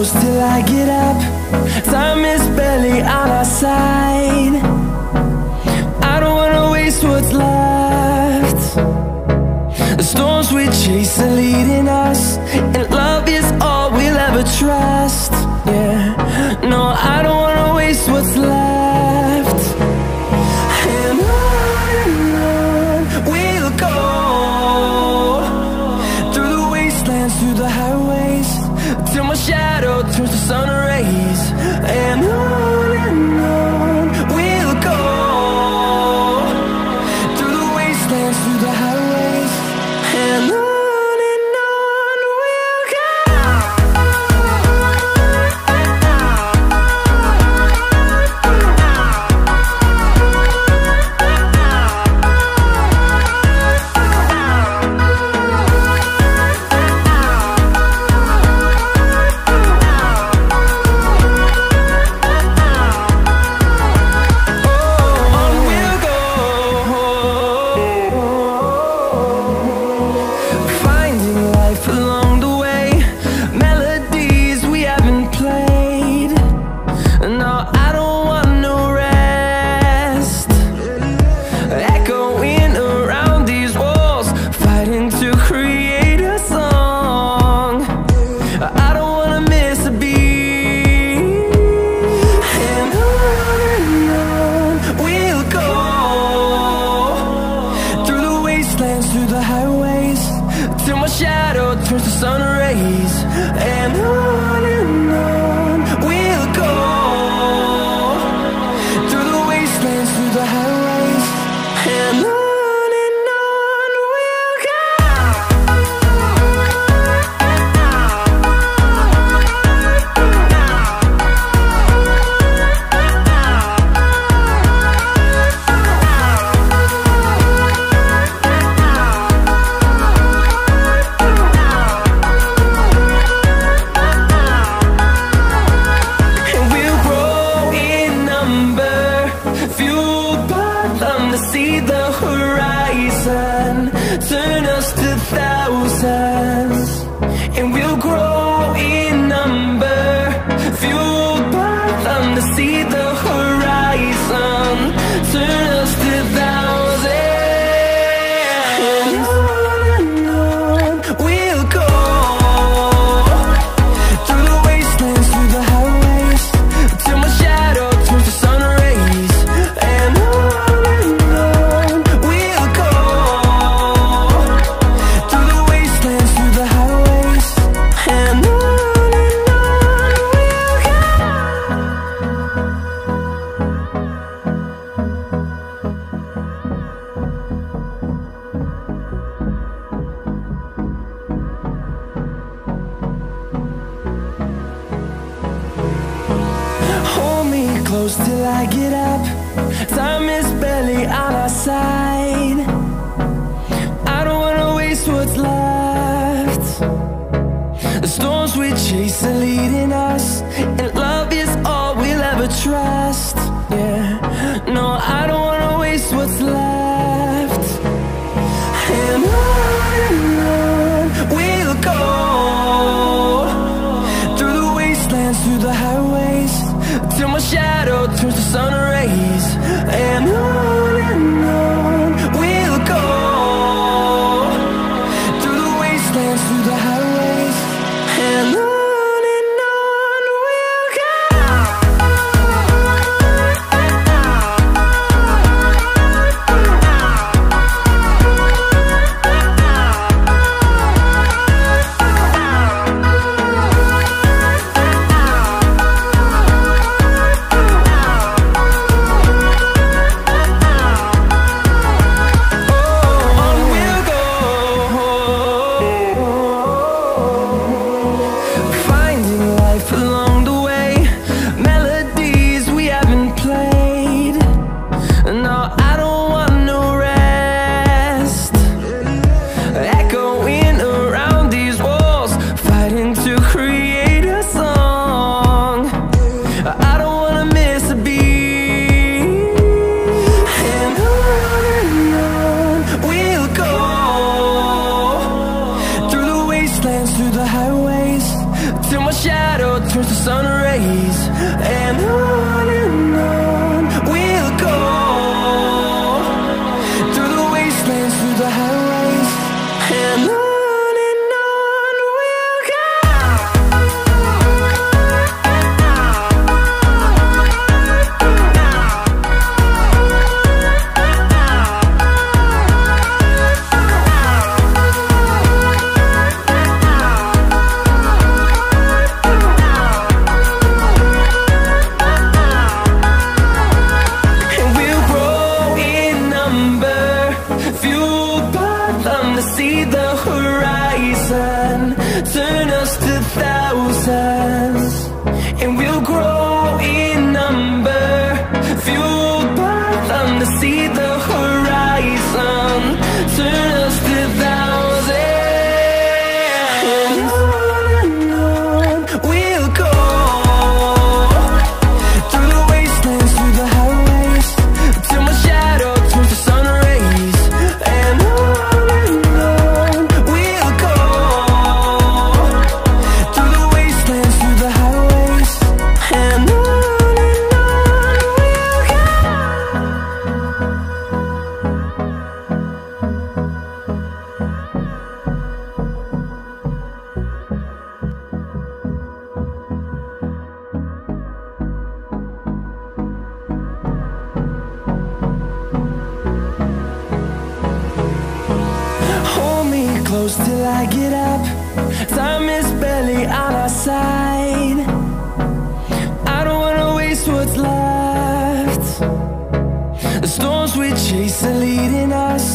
close till I get up. Time is barely on our side. I don't wanna waste what's left. The storms we chase are leading us, and love is all we'll ever trust. Yeah, no, I don't wanna waste what's left. And on we'll go, through the wastelands, through the highways, till my shadow turns to sun rays. And on we'll go, through the wastelands, through the highways, and on we'll go. Through the highways, till my shadow turns to sun rays. And on we'll go, through the wastelands, through the highways, and on we'll go. See the horizon, turn us to thousands, and we'll grow in number, fueled by them to see the horizon, turn us to thousands. And on we'll go, through the wastelands, through the highways, till my shadow turns to sun rays. And close till I get up. Time is barely on our side. I don't wanna waste what's left. The storms we chase are leading us, and love is all we'll ever trust. Yeah, no, I don't wanna waste what's left. And on we'll go, through the wastelands, through the highways, till my shadow turns to sun rays. And on we'll go, through the wastelands, through the highways, and on. close till I get up. Time is barely on our side. I don't wanna waste what's left. The storms we chase are leading us